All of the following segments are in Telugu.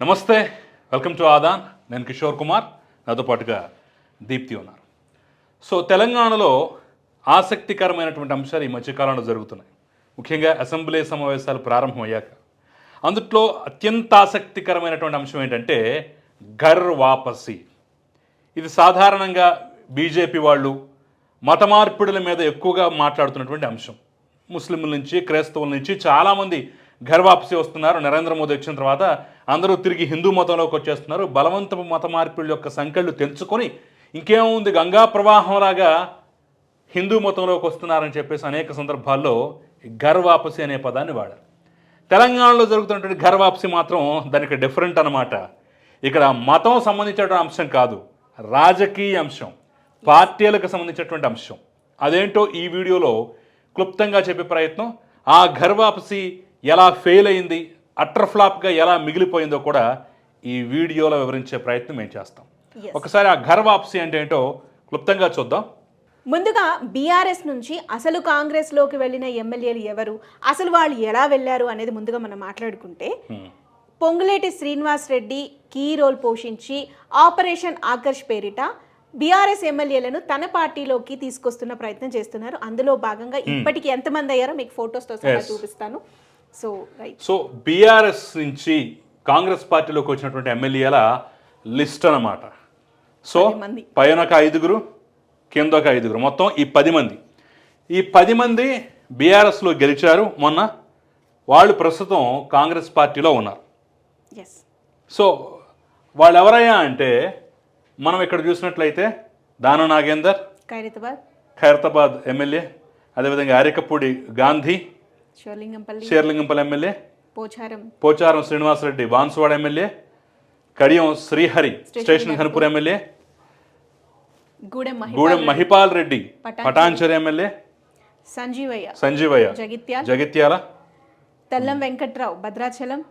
నమస్తే, వెల్కమ్ టు ఆదాన్. నేను కిషోర్ కుమార్, నాతో పాటుగా దీప్తి ఉన్నారు. సో తెలంగాణలో ఆసక్తికరమైనటువంటి అంశాలు ఈ మధ్యకాలంలో జరుగుతున్నాయి. ముఖ్యంగా అసెంబ్లీ సమావేశాలు ప్రారంభమయ్యాక అందుట్లో అత్యంత ఆసక్తికరమైనటువంటి అంశం ఏంటంటే ఘర్ వాపసీ. ఇది సాధారణంగా బీజేపీ వాళ్ళు మత మార్పిడుల మీద ఎక్కువగా మాట్లాడుతున్నటువంటి అంశం. ముస్లింల నుంచి, క్రైస్తవుల నుంచి చాలామంది ఘర్ వాపసీ వస్తున్నారు. నరేంద్ర మోదీ వచ్చిన తర్వాత అందరూ తిరిగి హిందూ మతంలోకి వచ్చేస్తున్నారు. బలవంతపు మత మార్పిడుల యొక్క సంఖ్యలు తెంచుకొని ఇంకేముంది గంగా ప్రవాహంలాగా హిందూ మతంలోకి వస్తున్నారని చెప్పేసి అనేక సందర్భాల్లో ఘర్ వాపసీ అనే పదాన్ని వాడారు. తెలంగాణలో జరుగుతున్నటువంటి ఘర్ వాపసీ మాత్రం దానికి డిఫరెంట్ అనమాట. ఇక్కడ మతం సంబంధించినటువంటి అంశం కాదు, రాజకీయ అంశం, పార్టీలకు సంబంధించినటువంటి అంశం. అదేంటో ఈ వీడియోలో క్లుప్తంగా చెప్పే ప్రయత్నం. ఆ ఘర్ వాపసీ ఎలా ఫెయిల్ అయింది, అట్టర్ ఫ్లాప్గా ఎలా మిగిలిపోయిందో కూడా ఈ వీడియోలో వివరించే ప్రయత్నం మేము చేస్తాం. ఒకసారి ఆ ఘర్ వాపసీ అంటే ఏంటో క్లుప్తంగా చూద్దాం. ముందుగా బీఆర్ఎస్ నుంచి అసలు కాంగ్రెస్లోకి వెళ్ళిన ఎమ్మెల్యేలు ఎవరు, అసలు వాళ్ళు ఎలా వెళ్ళారు అనేది ముందుగా మనం మాట్లాడుకుంటే, పొంగులేటి శ్రీనివాస్ రెడ్డి కీ రోల్ పోషించి ఆపరేషన్ ఆకర్ష్ పేరిట బీఆర్ఎస్ ఎమ్మెల్యేలను తన పార్టీలోకి తీసుకొస్తున్న ప్రయత్నం చేస్తున్నారు. అందులో భాగంగా ఇప్పటికి ఎంతమంది అయ్యారో మీకు ఫొటోస్తో సహా చూపిస్తాను. సో బీఆర్ఎస్ నుంచి కాంగ్రెస్ పార్టీలోకి వచ్చినటువంటి ఎమ్మెల్యేల లిస్ట్ అన్నమాట. సో పైన ఒక 5, కింద ఒక 5, మొత్తం ఈ 10 మంది. ఈ 10 మంది బీఆర్ఎస్లో గెలిచారు మొన్న. వాళ్ళు ప్రస్తుతం కాంగ్రెస్ పార్టీలో ఉన్నారు. సో వాళ్ళు ఎవరయ్యా అంటే, మనం ఇక్కడ చూసినట్లయితే దాన నాగేందర్ ఖైరతాబాద్ ఎమ్మెల్యే, అదేవిధంగా Arikapudi Gandhi Serilingampally MLA, Pocharam Srinivasa Reddy Banswada MLA, Kadiyam Srihari station Ghanpur MLA, Gudem Mahipal Reddy Patancheru MLA, Sanjeevaiah Jagtial, Tellam Venkatrao Bhadrachalam,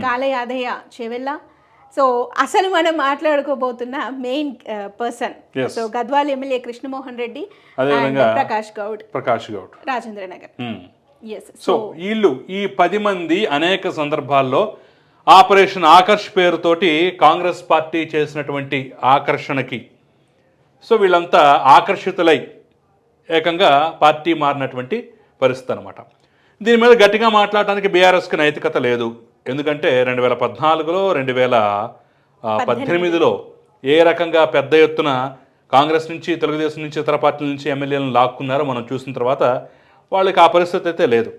Kala Yadaiah Chevella. So అసలు మనం మాట్లాడుకోబోతున్న main person so Gadwal MLA Krishna Mohan Reddy, Prakash Goud Rajendranagar. So వీళ్ళు ఈ 10 మంది అనేక సందర్భాల్లో ఆపరేషన్ ఆకర్ష్ పేరుతోటి కాంగ్రెస్ పార్టీ చేసినటువంటి ఆకర్షణకి సో వీళ్ళంతా ఆకర్షితులై ఏకంగా పార్టీ మారినటువంటి పరిస్థితి అనమాట. దీని మీద గట్టిగా మాట్లాడటానికి బీఆర్ఎస్కి నైతికత లేదు. ఎందుకంటే 2014లో 2018లో ఏ రకంగా పెద్ద ఎత్తున కాంగ్రెస్ నుంచి, తెలుగుదేశం నుంచి, ఇతర పార్టీల నుంచి ఎమ్మెల్యేలను లాక్కున్నారో మనం చూసిన తర్వాత వాళ్ళకి ఆ పరిస్థితి అయితే లేదు.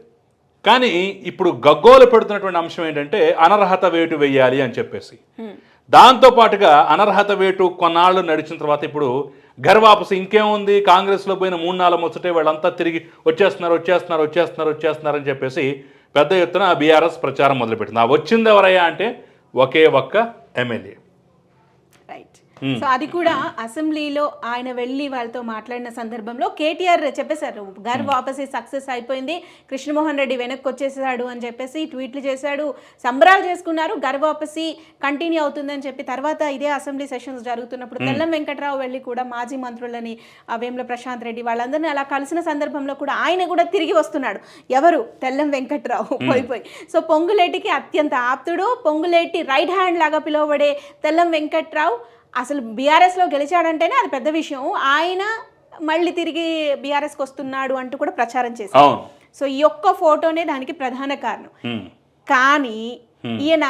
కానీ ఇప్పుడు గగ్గోలు పెడుతున్నటువంటి అంశం ఏంటంటే అనర్హత వేటు వేయాలి అని చెప్పేసి. దాంతోపాటుగా అనర్హత వేటు కొన్నాళ్ళు నడిచిన తర్వాత ఇప్పుడు ఘర్ వాపసు ఇంకేముంది, కాంగ్రెస్లో పోయిన 3-4 ముచ్చటే వాళ్ళంతా తిరిగి వచ్చేస్తున్నారు అని చెప్పేసి పెద్ద ఎత్తున బీఆర్ఎస్ ప్రచారం మొదలుపెట్టింది. ఆ వచ్చింది ఎవరయ్యా అంటే ఒకే ఒక్క ఎమ్మెల్యే. సో అది కూడా అసెంబ్లీలో ఆయన వెళ్ళి వాళ్ళతో మాట్లాడిన సందర్భంలో కేటీఆర్ చెప్పేశారు, ఘర్ వాపసీ సక్సెస్ అయిపోయింది, కృష్ణమోహన్ రెడ్డి వెనక్కి వచ్చేసాడు అని చెప్పేసి ట్వీట్లు చేశాడు, సంబరాలు చేసుకున్నారు, ఘర్ వాపసీ కంటిన్యూ అవుతుందని చెప్పి. తర్వాత ఇదే అసెంబ్లీ సెషన్స్ జరుగుతున్నప్పుడు తెల్లం వెంకట్రావు వెళ్ళి కూడా మాజీ మంత్రులని వేముల ప్రశాంత్ రెడ్డి వాళ్ళందరినీ అలా కలిసిన సందర్భంలో కూడా ఆయన కూడా తిరిగి వస్తున్నాడు. ఎవరు? తెల్లం వెంకట్రావు పోయిపోయి. సో పొంగులేటికి అత్యంత ఆప్తుడు, పొంగులేటి రైట్ హ్యాండ్ లాగా పిలువబడే తెల్లం వెంకట్రావు అసలు బీఆర్ఎస్లో గెలిచాడంటేనే అది పెద్ద విషయం. ఆయన మళ్ళీ తిరిగి బీఆర్ఎస్కి వస్తున్నాడు అంటూ కూడా ప్రచారం చేశారు. సో ఈ ఒక్క ఫోటోనే దానికి ప్రధాన కారణం. కానీ ఈయన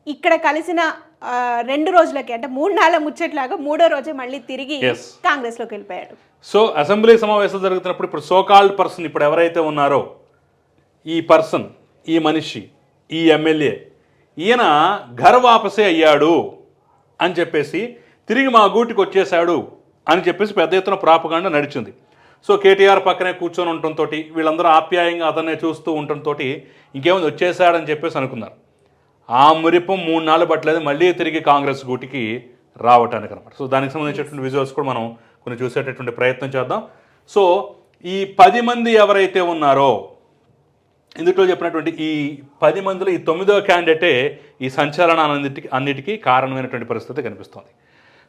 ఇక్కడ కలిసిన 2 రోజులకి, అంటే 3-4 ముచ్చట్లాగా 3వ రోజే మళ్ళీ తిరిగి కాంగ్రెస్లోకి వెళ్ళిపోయాడు. సో అసెంబ్లీ సమావేశాలు జరుగుతున్నప్పుడు ఇప్పుడు సోకాల్డ్ పర్సన్ ఇప్పుడు ఎవరైతే ఉన్నారో ఈ పర్సన్, ఈ మనిషి, ఈ ఎమ్మెల్యే, ఈయన ఘర్ వాపసే అయ్యాడు అని చెప్పేసి తిరిగి మా గూటికి వచ్చేసాడు అని చెప్పేసి పెద్ద ఎత్తున ప్రాపగాండా నడిచింది. సో కేటీఆర్ పక్కనే కూర్చొని ఉండటంతో, వీళ్ళందరూ ఆప్యాయంగా అతన్నే చూస్తూ ఉండటంతో ఇంకేముంది వచ్చేసాడని చెప్పేసి అనుకున్నారు. ఆ మురిపం 3-4 పట్టలేదు మళ్ళీ తిరిగి కాంగ్రెస్ గూటికి రావటానికి అనమాట. సో దానికి సంబంధించినటువంటి విజువల్స్ కూడా మనం కొన్ని చూసేటటువంటి ప్రయత్నం చేద్దాం. సో ఈ 10 మంది ఎవరైతే ఉన్నారో, ఇందులో చెప్పినటువంటి ఈ 10 మందిలో ఈ 9వ క్యాండిడేటే ఈ సంచలనాలన్నిటికీ కారణమైనటువంటి పరిస్థితి కనిపిస్తుంది.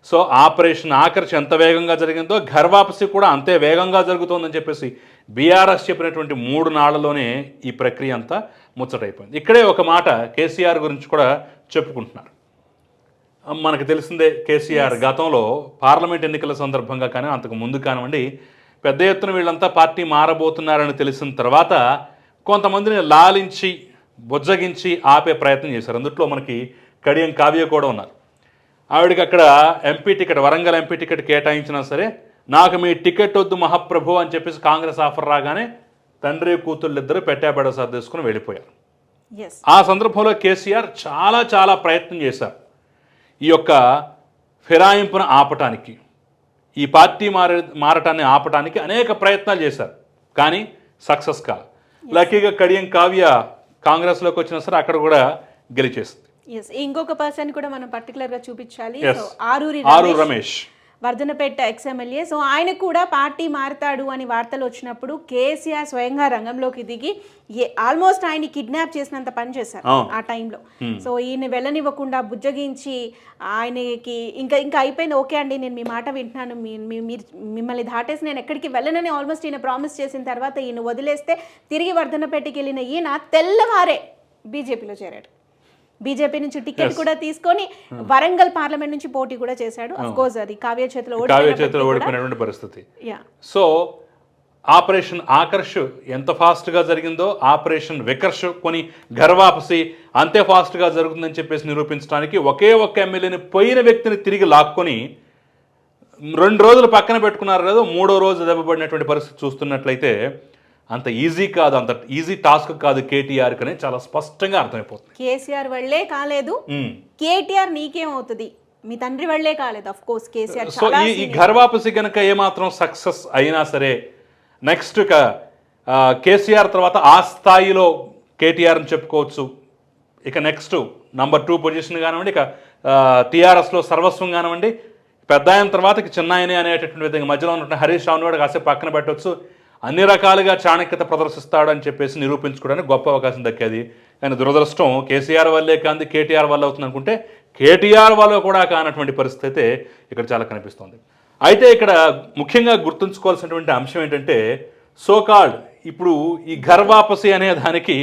సో ఆపరేషన్ ఆకర్ష్ ఎంత వేగంగా జరిగిందో ఘర్ వాపసి కూడా అంతే వేగంగా జరుగుతోందని చెప్పేసి బీఆర్ఎస్ చెప్పినటువంటి 3 నాళ్లలోనే ఈ ప్రక్రియ అంతా ముచ్చటైపోయింది. ఇక్కడే ఒక మాట కేసీఆర్ గురించి కూడా చెప్పుకుంటున్నారు. మనకు తెలిసిందే కేసీఆర్ గతంలో పార్లమెంట్ ఎన్నికల సందర్భంగా కానీ అంతకు ముందు కానివ్వండి పెద్ద ఎత్తున వీళ్ళంతా పార్టీ మారబోతున్నారని తెలిసిన తర్వాత కొంతమందిని లాలించి బుజ్జగించి ఆపే ప్రయత్నం చేశారు. అందుట్లో మనకి కడియం కావ్య కూడా ఉన్నారు. ఆవిడకి అక్కడ MP ticket Warangal MP ticket కేటాయించినా సరే నాకు మీ టికెట్ వద్దు మహాప్రభు అని చెప్పేసి కాంగ్రెస్ ఆఫర్ రాగానే తండ్రి కూతుళ్ళు ఇద్దరు పెట్టాబెడ సర్దేసుకుని వెళ్ళిపోయారు. ఆ సందర్భంలో కేసీఆర్ చాలా ప్రయత్నం చేశారు ఈ యొక్క ఫిరాయింపును ఆపటానికి, ఈ పార్టీ మారటాన్ని ఆపటానికి అనేక ప్రయత్నాలు చేశారు. కానీ సక్సెస్ కాదు. లక్కీగా కడియం కావ్య కాంగ్రెస్లోకి వచ్చినా సరే అక్కడ కూడా గెలిచేస్తుంది. ఇంకొక పర్సన్ కూడా మనం పర్టికులర్ గా చూపించాలి. ఆరూరి రమేష్ వర్ధనపేట ఎక్స్ఎమ్మెల్యే. సో ఆయన కూడా పార్టీ మారుతాడు అని వార్తలు వచ్చినప్పుడు కేసీఆర్ స్వయంగా రంగంలోకి దిగి ఆల్మోస్ట్ ఆయన్ని కిడ్నాప్ చేసినంత పని చేశారు ఆ టైంలో. సో ఈయన వెళ్ళనివ్వకుండా బుజ్జగించి ఆయనకి ఇంకా అయిపోయింది, ఓకే అండి నేను మీ మాట వింటున్నాను, మీరు మిమ్మల్ని దాటేసి నేను ఎక్కడికి వెళ్ళనని ఆల్మోస్ట్ ఈయన ప్రామిస్ చేసిన తర్వాత ఈయన వదిలేస్తే తిరిగి వర్ధనపేటకి వెళ్ళిన ఈయన తెల్లవారే బీజేపీలో చేరాడు. బీజేపీ నుంచి టికెట్ కూడా తీసుకొని వరంగల్ పార్లమెంట్ నుంచి పోటీ కూడా చేశాడు. అఫ్ కోర్స్ అది కావ్య చేతిలో ఓడిపోయినటువంటి పరిస్థితి. సో ఆపరేషన్ ఆకర్ష్ ఎంత ఫాస్ట్గా జరిగిందో ఆపరేషన్ వికర్ష్ కొని గర్వాపసి అంతే ఫాస్ట్గా జరుగుతుందని చెప్పేసి నిరూపించడానికి ఒకే ఒక్క ఎమ్మెల్యేని పోయిన వ్యక్తిని తిరిగి లాక్కొని 2 రోజులు పక్కన పెట్టుకున్నారు లేదో 3వ రోజు దెబ్బపడినటువంటి పరిస్థితి చూస్తున్నట్లయితే అంత ఈజీ కాదు, అంత ఈజీ టాస్క్ కాదు కేటీఆర్ కనే చాలా స్పష్టంగా అర్థమైపోతుంది. కేసీఆర్ వల్లే కాలేదు, కేటీఆర్ నీకేమవుతుంది, మీ తండ్రి వల్లే కాలేదు. Of course KCR. సో ఈ ఘర్ వాపసి కనుక ఏమాత్రం సక్సెస్ అయినా సరే నెక్స్ట్ కేసీఆర్ తర్వాత ఆ స్థాయిలో కేటీఆర్ అని చెప్పుకోవచ్చు. ఇక నెక్స్ట్ నంబర్ 2 పొజిషన్ కానివ్వండి, ఇక టీఆర్ఎస్లో సర్వస్వం కానివ్వండి, పెద్ద ఆయన తర్వాత చిన్న ఆయనే అనేటటువంటి విధంగా మధ్యలో ఉన్నటువంటి హరీష్ రావుని కూడా కాసేపు పక్కన పెట్టవచ్చు. అన్ని రకాలుగా చాణక్యత ప్రదర్శిస్తాడు అని చెప్పేసి నిరూపించుకోవడానికి గొప్ప అవకాశం దక్కేది. కానీ దురదృష్టం కేసీఆర్ వల్లే కాదు కేటీఆర్ వల్ల అవుతుంది అనుకుంటే కేటీఆర్ వల్ల కూడా కానటువంటి పరిస్థితి అయితే ఇక్కడ చాలా కనిపిస్తుంది. అయితే ఇక్కడ ముఖ్యంగా గుర్తుంచుకోవాల్సినటువంటి అంశం ఏంటంటే సోకాల్డ్ ఇప్పుడు ఈ ఘర్ వాపసి అనే దానికి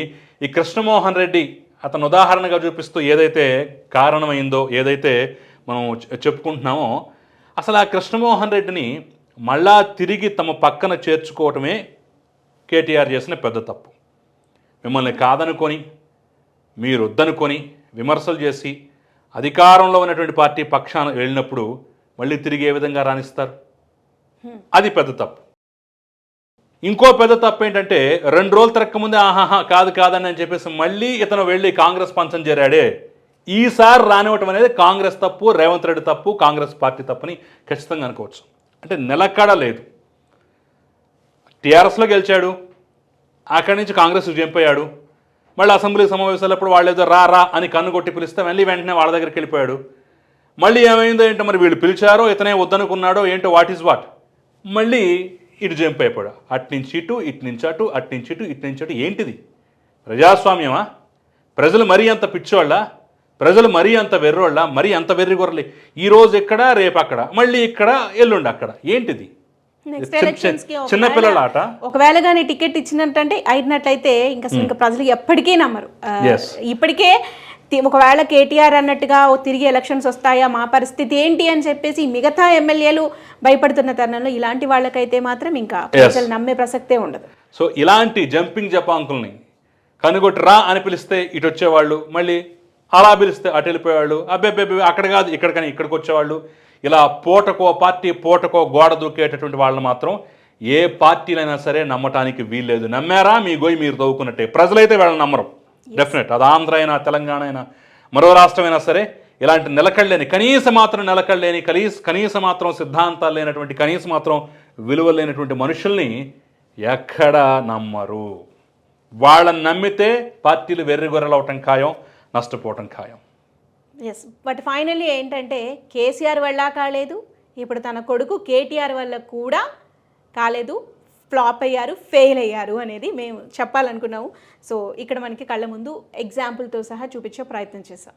ఈ కృష్ణమోహన్ రెడ్డి అతను ఉదాహరణగా చూపిస్తూ ఏదైతే కారణమైందో ఏదైతే మనం చెప్పుకుంటున్నామో అసలు ఆ కృష్ణమోహన్ రెడ్డిని మళ్ళా తిరిగి తమ పక్కన చేర్చుకోవటమే కేటీఆర్ చేసిన పెద్ద తప్పు. మిమ్మల్ని కాదనుకొని మీరు వద్దనుకొని విమర్శలు చేసి అధికారంలో ఉన్నటువంటి పార్టీ పక్షాన వెళ్ళినప్పుడు మళ్ళీ తిరిగి ఏ విధంగా రాణిస్తారు? అది పెద్ద తప్పు. ఇంకో పెద్ద తప్పు ఏంటంటే 2 రోజులు తిరక్కముందే ఆహాహా కాదని అని చెప్పేసి మళ్ళీ ఇతను వెళ్ళి కాంగ్రెస్ పంచం చేరాడే. ఈసారి రానివ్వటం అనేది కాంగ్రెస్ తప్పు, రేవంత్ రెడ్డి తప్పు, కాంగ్రెస్ పార్టీ తప్పని ఖచ్చితంగా అనుకోవచ్చు. అంటే నిలకడ లేదు. టీఆర్ఎస్లో గెలిచాడు, అక్కడి నుంచి కాంగ్రెస్ జంప్ అయ్యాడు, మళ్ళీ అసెంబ్లీ సమావేశాలప్పుడు వాళ్ళు ఏదో రా అని కన్ను కొట్టి పిలిస్తే మళ్ళీ వెంటనే వాళ్ళ దగ్గరికి వెళ్ళిపోయాడు. మళ్ళీ ఏమైందో ఏంటో మరి వీళ్ళు పిలిచారో ఇతనే వద్దనుకున్నాడో ఏంటో వాట్ ఈజ్ వాట్ మళ్ళీ ఇటు జంప్ అయిపోయాడు. అట్నుంచి ఇటు నుంచి అటు అట్నుంచి ఇటు నుంచి అటు. ఏంటిది ప్రజాస్వామ్యమా? ప్రజలు మరీ అంత పిచ్చోళ్ళ, ప్రజలు మరీ అంత వెర్రోళ్ళ, మరీ అంత వెర్రి గొర్రెలు. ఈరోజు ఇక్కడ రేపు అక్కడ మళ్ళీ ఇక్కడ ఎల్లుండి అక్కడ. ఏంటిది చిన్నపిల్లల ఆట? ఒకవేళ కానీ టికెట్ ఇచ్చినట్టంటే అయినట్లయితే ఇంకా ప్రజలు ఎప్పటికీ నమ్మరు. ఇప్పటికే ఒకవేళ కేటీఆర్ అన్నట్టుగా తిరిగి ఎలక్షన్స్ వస్తాయా, మా పరిస్థితి ఏంటి అని చెప్పేసి మిగతా ఎమ్మెల్యేలు భయపడుతున్న తరుణంలో ఇలాంటి వాళ్ళకైతే మాత్రం ఇంకా ప్రజలు నమ్మే ప్రసక్తే ఉండదు. సో ఇలాంటి జంపింగ్ జపాంకుల్ని కనుగొట్టి రా అని పిలిస్తే ఇటు వచ్చేవాళ్ళు, మళ్ళీ అలా పిలిస్తే అటు వెళ్ళిపోయేవాళ్ళు, అబ్బే అక్కడ కాదు ఇక్కడ కానీ ఇక్కడికి వచ్చేవాళ్ళు. ఇలా పూటకో పార్టీ పూటకో గోడ దూకేటటువంటి వాళ్ళని మాత్రం ఏ పార్టీలైనా సరే నమ్మటానికి వీల్లేదు. నమ్మారా మీ గోయి మీరు తవ్వుకున్నట్టే. ప్రజలైతే వీళ్ళని నమ్మరు డెఫినెట్. అది ఆంధ్ర అయినా తెలంగాణ అయినా మరో రాష్ట్రమైనా సరే ఇలాంటి నిలకడలేని కనీస మాత్రం సిద్ధాంతాలు లేనటువంటి కనీస మాత్రం విలువలు లేనటువంటి మనుషుల్ని ఎక్కడా నమ్మరు. వాళ్ళని నమ్మితే పార్టీలు వెర్రిగొర్రెలు అవటం ఖాయం, నష్టపోవటం ఖాయం. ఎస్, బట్ ఫైనల్లీ ఏంటంటే కేసీఆర్ వల్ల కాలేదు, ఇప్పుడు తన కొడుకు కేటీఆర్ వల్ల కూడా కాలేదు, ఫ్లాప్ అయ్యారు, ఫెయిల్ అయ్యారు అనేది మేము చెప్పాలనుకున్నాము. సో ఇక్కడ మనకి కళ్ళ ముందు ఎగ్జాంపుల్తో సహా చూపించే ప్రయత్నం చేశాం.